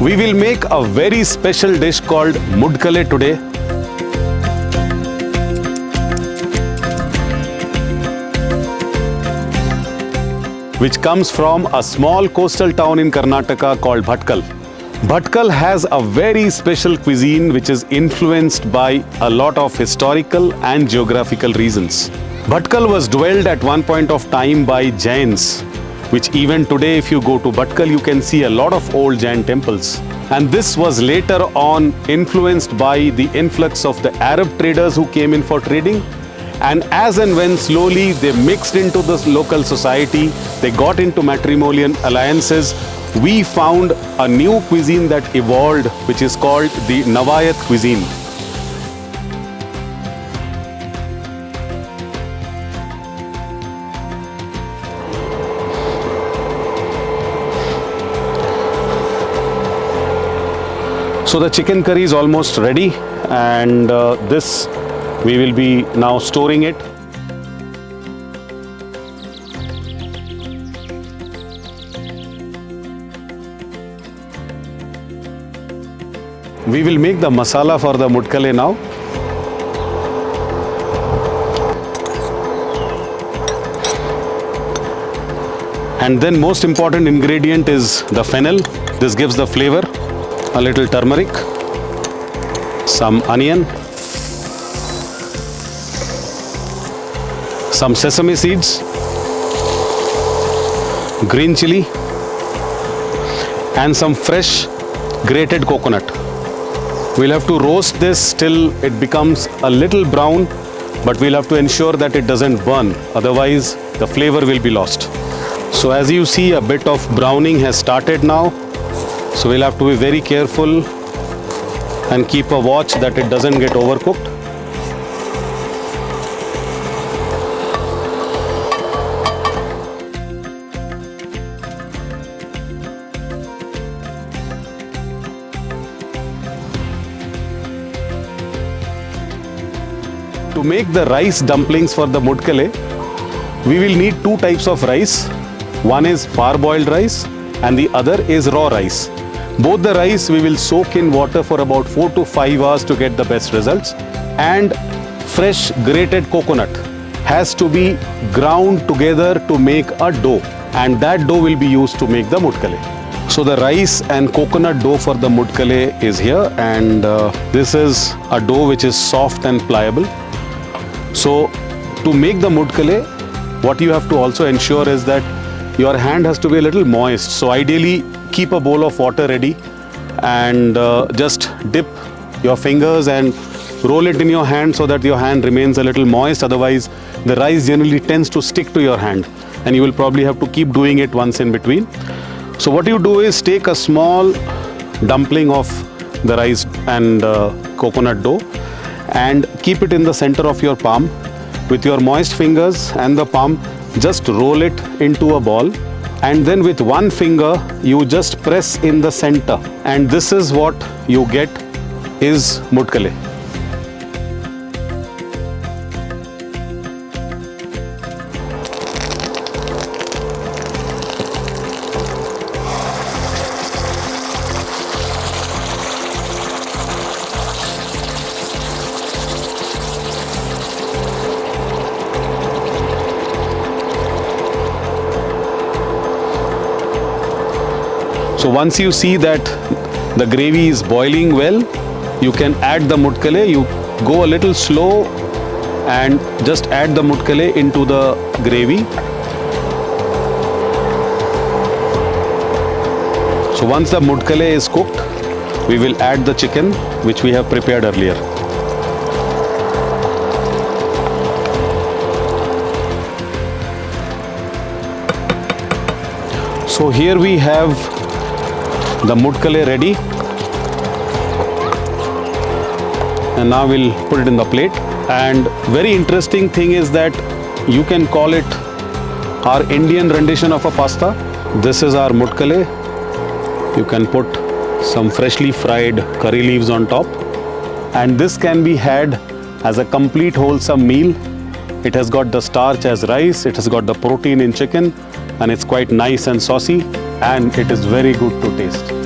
We will make a very special dish called Mudkale today. Which comes from a small coastal town in Karnataka called Mudkale. Mudkale has a very special cuisine which is influenced by a lot of historical and geographical reasons. Mudkale was dwelled at one point of time by Jains, which even today if you go to Mudkale you can see a lot of old Jain temples. And this was later on influenced by the influx of the Arab traders who came in for trading. And as and when slowly they mixed into the local society, they got into matrimonial alliances, we found a new cuisine that evolved, which is called the Navayat cuisine. So the chicken curry is almost ready, and this we will be now storing it. We will make the masala for the Mudkale now. And then most important ingredient is the fennel. This gives the flavor. A little turmeric, some onion, some sesame seeds, green chili, and some fresh grated coconut. We'll have to roast this till it becomes a little brown, but we'll have to ensure that it doesn't burn, otherwise the flavor will be lost. So as you see, a bit of browning has started now. So we'll have to be very careful and keep a watch that it doesn't get overcooked. To make the rice dumplings for the Mudkale, we will need two types of rice. One is parboiled rice and the other is raw rice. Both the rice we will soak in water for about 4 to 5 hours to get the best results. And fresh grated coconut has to be ground together to make a dough, and that dough will be used to make the Mudkale. So the rice and coconut dough for the Mudkale is here, and this is a dough which is soft and pliable. So to make the Mudkale, what you have to also ensure is that your hand has to be a little moist. So ideally keep a bowl of water ready and just dip your fingers and roll it in your hand so that your hand remains a little moist. Otherwise the rice generally tends to stick to your hand, and you will probably have to keep doing it once in between. So what you do is take a small dumpling of the rice and coconut dough and keep it in the center of your palm. With your moist fingers and the palm, just roll it into a ball, and then with one finger you just press in the center, and this is what you get is Mudkale. So once you see that the gravy is boiling well, you can add the Mudkale. You go a little slow and just add the Mudkale into the gravy. So once the Mudkale is cooked, we will add the chicken which we have prepared earlier. So here we have the Mudkale ready, and now we'll put it in the plate. And very interesting thing is that you can call it our Indian rendition of a pasta. This is our Mudkale. You can put some freshly fried curry leaves on top, and this can be had as a complete wholesome meal. It has got the starch as rice, it has got the protein in chicken, and it's quite nice and saucy, and it is very good to taste.